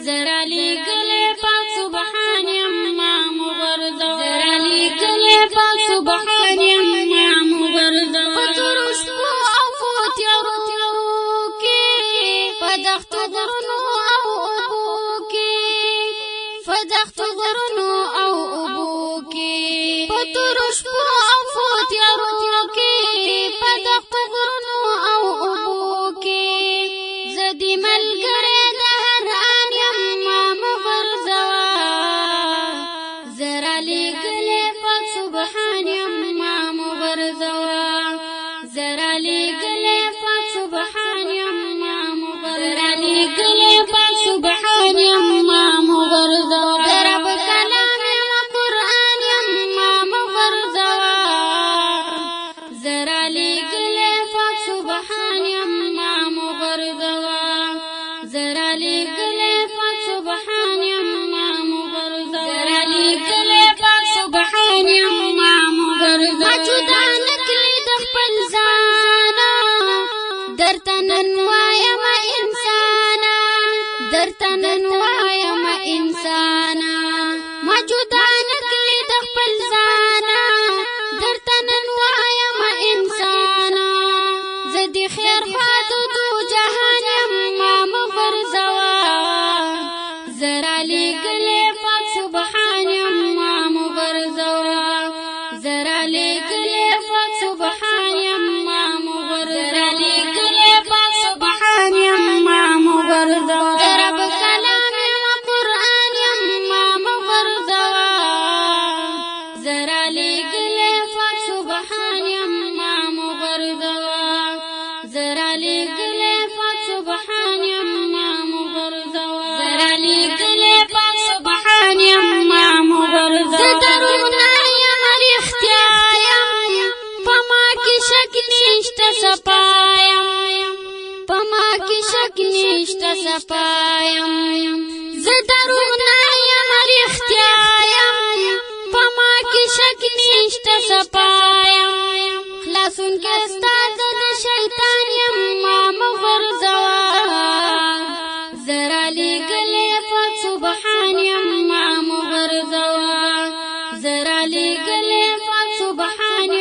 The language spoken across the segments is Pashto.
زرا لګلې پاک سبحان ما مغرزوا زرا لګلې پاک سبحان ما مغرزوا پتور شپو او تیارو کې پدخت غرونو او ابو کې فدخت غرونو او ابو کې پتور شپو او تیارو کې پدخت غرونو او ابو کې زدي ملګری د هر ان ما مغرزوا زرا لګلې پاک سبحان ما مغرزوا زرا لګلې پاک سبحان ما مغرزوا لګلې پاک سبحان ما مغرزوا رب کلام او قران ما مغرزوا زرا لګلې پاک سبحان ما مغرزوا زرا لګلې پاک سبحان ما مغرزوا زرا لګلې پاک سبحان ما مغرزوا جدا نکلی د خپل ځان درته نن وایم انسانا درته نن وایم انسانا ما جدا نکلی د خپل ځان درته نن وایم انسانا زدي خیر خواته دو جهان ما مغرزوا زرا لګلې پاک سبحان ما مغرزوا زرا لګلې پاک سبحان ما مغرزوا لګلې پاک سبحان ما مغرزوا رب کلام او قران ما مغرزوا زرا لګلې پاک سبحان ما مغرزوا زرا لګلې پاک سبحان ما مغرزوا زرا لګلې پاک سبحان ما مغرزوا درونه یم رښتیا یم پما کې شک نشته صفایم پما کې شک نشته صفایم زه درونه یم رښتیا یم پما کې شک نشته صفایم خلاصون کې استاد د شیطان یم ما مغرزوا زرا لګلې پاک سبحان ما مغرزوا زرا لګلې پاک سبحان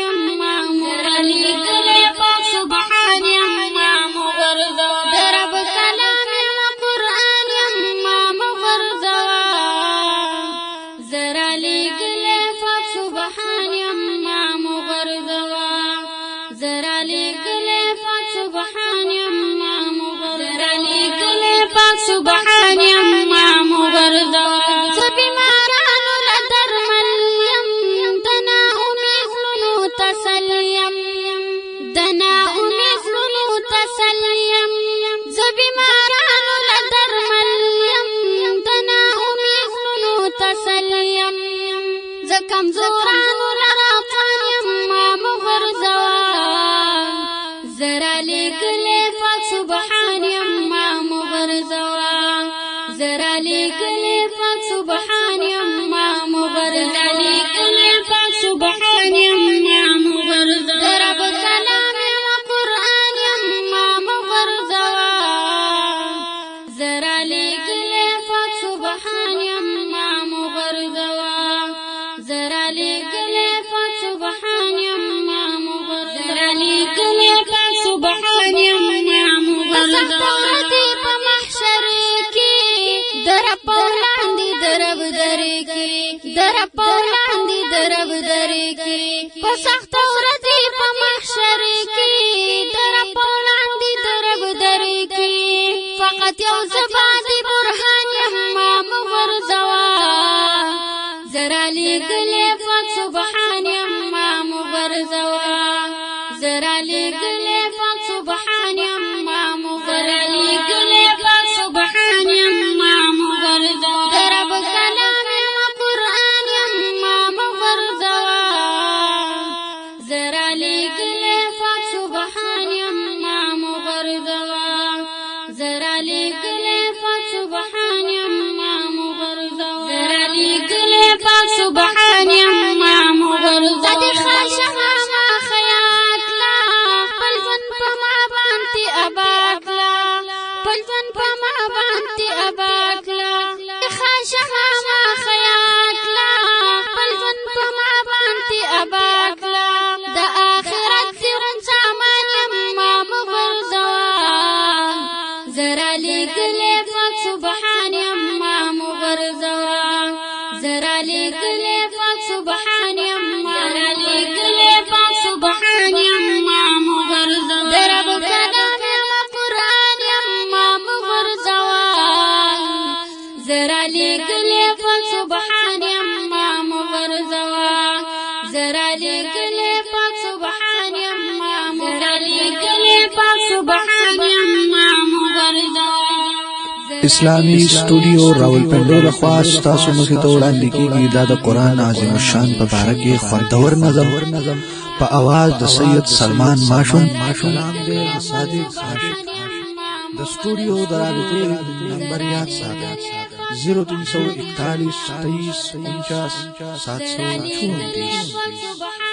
ما مغرزوا پاک سبحان ما مغرزوا رب کلام او قران ما مغرزوا زرا لګلې پاک سبحان ما مغرزوا زرا لګلې پاک سبحان ما مغرزوا لګلې پاک سبحان ما مغرزوا سبحان لدرمل یم دنا امیزلو تسلیم دنا امیزلو تسلیم زبیماران لدرمل یم دنا امیزلو تسلیم زکمزوران لراطان یم ما مغرزوا زرا لګلې پاک سبحان ما مغرزوا زرا لګلې پاک سبحان ما مغرزوا لګلې پاک سبحان ما مغرزوا رب کلام او قران ما مغرزوا زرا لګلې پاک سبحان ما مغرزوا زرا لګلې پاک سبحان ما مغرزوا لګلې پاک سبحان ما مغرزوا په محشر کې در پولاندې درب درې کې در پولاندې درب درې کې په سخت ورځې په محشر کې در پولاندې درب درې کې فقط یو زبادي برهان ما مغرزوا زرا لګلې پاک سبحان ما مغرزوا زرا لګلې پاک سبحان ما مغرزوا لګلې پاک سبحان ما مغرزوا رب کلام او قران ما مغرزوا زرا لګلې پاک سبحان ما مغرزوا زرا لګلې پاک سبحان ما مغرزوا زرا لګلې پاک سبحان ما مغرزوا خاشما ما خیات لا پلون پما باندې اباکلا پلون پما باندې اباکلا اباکلا د آخرت سرن سامان ما مغرزوا زرا لګلې پاک سبحان ما مغرزوا زرا لګلې پاک سبحان ما لګلې پاک سبحان ما مغرزوا درب کلام قرآن ما مغرزوا زرا لګلې پاک سبحان ما مغرزوا زرا لګلې پاک سبحان ما زرا لګلې پاک سبحان ما مغرزوا اسلامی سټوډیو راولپنډي له خوا تاسو مخې ته وړاندې کیږي دا د قرآن عظیم الشان په باره کې خوندور نظم په اواز د سید سلمان ماشوم دی د صادق هاشم د سټوډیو د رابطې نمبر یاد ساتئ 0341 23 49 734